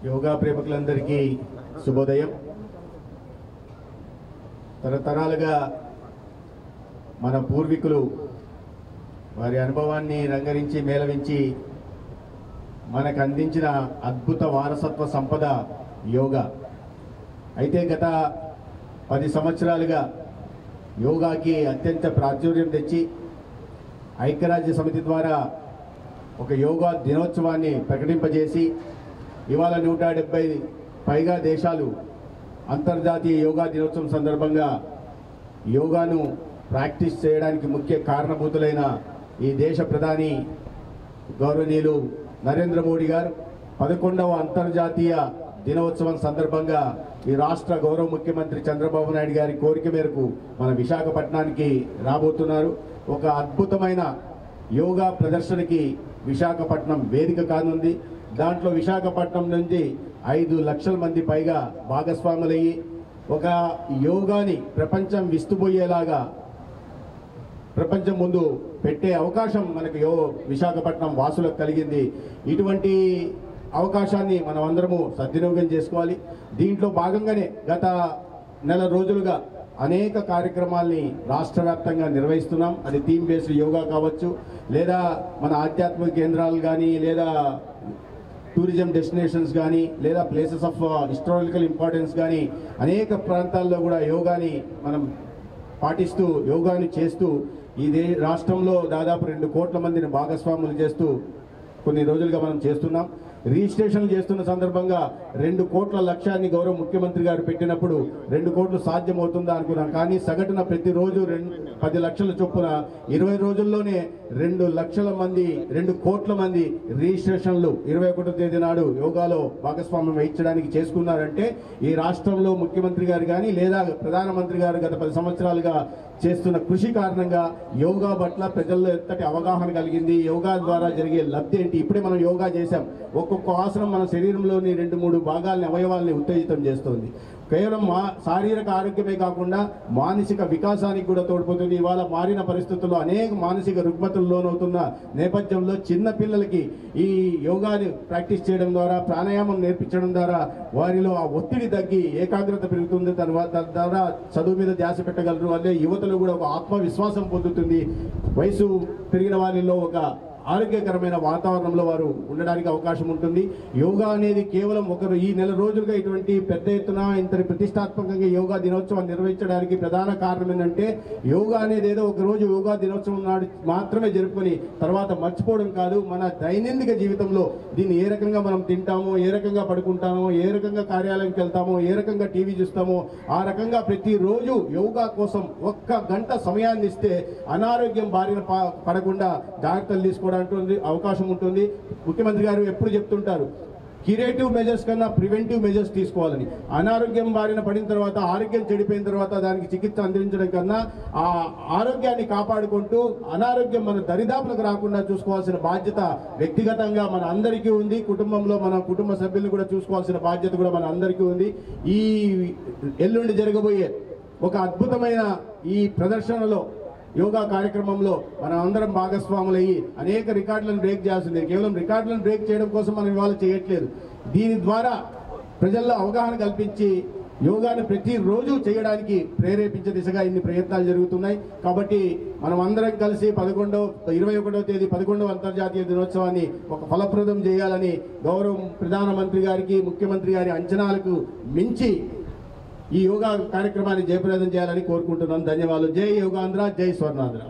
యోగా ప్రేమికులందరికీ శుభోదయం. తరతరాలుగా మన పూర్వీకులు వారి అనుభవాన్ని రంగరించి మేళవించి మనకు అందించిన అద్భుత వారసత్వ సంపద యోగా. అయితే గత 10 సంవత్సరాలుగా యోగాకి అత్యంత ప్రాచుర్యం తెచ్చి ఐక్యరాజ్య సమితి ద్వారా ఒక యోగా దినోత్సవాన్ని ప్రకటింపజేసి ఇవాళ 170 పైగా దేశాలు అంతర్జాతీయ యోగా దినోత్సవం సందర్భంగా యోగాను ప్రాక్టీస్ చేయడానికి ముఖ్య కారణభూతులైన ఈ దేశ ప్రధాని గౌరవనీయులు నరేంద్ర మోడీ గారు 11వ అంతర్జాతీయ దినోత్సవం సందర్భంగా ఈ రాష్ట్ర గౌరవ ముఖ్యమంత్రి చంద్రబాబు నాయుడు గారి కోరిక మేరకు మన విశాఖపట్నానికి రాబోతున్నారు. ఒక అద్భుతమైన యోగా ప్రదర్శనకి విశాఖపట్నం వేదిక కానుంది. దాంట్లో విశాఖపట్నం నుంచి 5 లక్షల మంది పైగా భాగస్వాములయ్యి ఒక యోగాని ప్రపంచం విస్తుపోయేలాగా ప్రపంచం ముందు పెట్టే అవకాశం మనకు విశాఖపట్నం వాసులకు కలిగింది. ఇటువంటి అవకాశాన్ని మనం అందరము సద్వినియోగం చేసుకోవాలి. దీంట్లో భాగంగానే గత నెల రోజులుగా అనేక కార్యక్రమాల్ని రాష్ట్ర వ్యాప్తంగా నిర్వహిస్తున్నాం. అది థీమ్ బేస్డ్ యోగా కావచ్చు, లేదా మన ఆధ్యాత్మిక కేంద్రాలు కానీ, లేదా టూరిజం డెస్టినేషన్స్ కానీ, లేదా ప్లేసెస్ ఆఫ్ హిస్టారికల్ ఇంపార్టెన్స్ కానీ అనేక ప్రాంతాల్లో కూడా యోగాని మనం పాటిస్తూ యోగాని చేస్తూ ఈ రాష్ట్రంలో దాదాపు 2 కోట్ల మందిని భాగస్వాములు చేస్తూ కొన్ని రోజులుగా మనం చేస్తున్నాం. రిజిస్ట్రేషన్ చేస్తున్న సందర్భంగా 2 కోట్ల లక్ష్యాన్ని గౌరవ ముఖ్యమంత్రి గారు పెట్టినప్పుడు 2 కోట్లు సాధ్యమవుతుందా అనుకున్నాం. కానీ సగటున ప్రతిరోజు 10 లక్షల చొప్పున 20 రోజుల్లోనే 2 లక్షల మంది 2 కోట్ల మంది రిజిస్ట్రేషన్లు 21వ తేదీ నాడు యోగాలో భాగస్వామ్యం వహించడానికి చేసుకున్నారంటే ఈ రాష్ట్రంలో ముఖ్యమంత్రి గారు కానీ, లేదా ప్రధానమంత్రి గారు గత 10 సంవత్సరాలుగా చేస్తున్న కృషి కారణంగా యోగా పట్ల ప్రజల్లో ఎంతటి అవగాహన కలిగింది, యోగా ద్వారా జరిగే లబ్ధి ఏంటి. ఇప్పుడే మనం యోగా చేశాం. ఒక్కొక్క ఆసనం మన శరీరంలోని 2-3 భాగాలని అవయవాల్ని ఉత్తేజితం చేస్తుంది. కేవలం శారీరక ఆరోగ్యమే కాకుండా మానసిక వికాసానికి కూడా తోడ్పడుతుంది. ఇవాళ మారిన పరిస్థితుల్లో అనేక మానసిక రుగ్మతలు లోనవుతున్న నేపథ్యంలో చిన్న పిల్లలకి ఈ యోగాని ప్రాక్టీస్ చేయడం ద్వారా, ప్రాణాయామం నేర్పించడం ద్వారా వారిలో ఆ ఒత్తిడి తగ్గి ఏకాగ్రత పెరుగుతుంది. ద్వారా చదువు మీద ధ్యాస పెట్టగలరు. అదే యువతలు కూడా ఒక ఆత్మవిశ్వాసం పొందుతుంది. వయసు పెరిగిన వారిలో ఒక ఆరోగ్యకరమైన వాతావరణంలో వారు ఉండడానికి అవకాశం ఉంటుంది. యోగా అనేది కేవలం ఒకరు ఈ నెల రోజులుగా ఇటువంటి పెద్ద ఎత్తున ఇంత ప్రతిష్టాత్మకంగా యోగా దినోత్సవాన్ని నిర్వహించడానికి ప్రధాన కారణం ఏంటంటే యోగా అనేది ఏదో ఒక రోజు యోగా దినోత్సవం నాడు మాత్రమే జరుపుకొని తర్వాత మర్చిపోవడం కాదు. మన దైనందిక జీవితంలో దీన్ని ఏ రకంగా మనం తింటామో, ఏ రకంగా పడుకుంటామో, ఏ రకంగా కార్యాలయంకి వెళ్తామో, ఏ రకంగా టీవీ చూస్తామో ఆ రకంగా ప్రతిరోజు యోగా కోసం 1 గంట సమయాన్ని ఇస్తే అనారోగ్యం బారిన పడకుండా జాగ్రత్తలు తీసుకోవడానికి అవకాశం ఉంటుంది. ముఖ్యమంత్రి గారు ఎప్పుడు చెప్తుంటారు, క్యూరేటివ్ మెజర్స్ కన్నా ప్రివెంటివ్ మెజర్స్ తీసుకోవాలని. అనారోగ్యం బారిన పడిన తర్వాత, ఆరోగ్యం చెడిపోయిన తర్వాత దానికి చికిత్స అందించడం కన్నా ఆ ఆరోగ్యాన్ని కాపాడుకుంటూ అనారోగ్యం మన దరిదాపులకు రాకుండా చూసుకోవాల్సిన బాధ్యత వ్యక్తిగతంగా మన అందరికీ ఉంది. కుటుంబంలో మన కుటుంబ సభ్యులను కూడా చూసుకోవాల్సిన బాధ్యత కూడా మన అందరికీ ఉంది. ఈ ఎల్లుండి జరగబోయే ఒక అద్భుతమైన ఈ ప్రదర్శనలో యోగా కార్యక్రమంలో మనం అందరం భాగస్వాములయ్యి అనేక రికార్డులను బ్రేక్ చేయాల్సిందే. కేవలం రికార్డులను బ్రేక్ చేయడం కోసం మనం ఇవాళ చేయట్లేదు. దీని ద్వారా ప్రజల్లో అవగాహన కల్పించి యోగాను ప్రతిరోజు చేయడానికి ప్రేరేపించే దిశగా ఇన్ని ప్రయత్నాలు జరుగుతున్నాయి. కాబట్టి మనం అందరం కలిసి 21వ తేదీ 11వ అంతర్జాతీయ దినోత్సవాన్ని ఒక ఫలప్రదం చేయాలని గౌరవ ప్రధానమంత్రి గారికి, ముఖ్యమంత్రి గారి అంచనాలకు మించి ఈ యోగా కార్యక్రమాన్ని జయప్రదం చేయాలని కోరుకుంటున్నాను. ధన్యవాదాలు. జై యోగాంధ్ర, జై స్వర్ణాంధ్ర.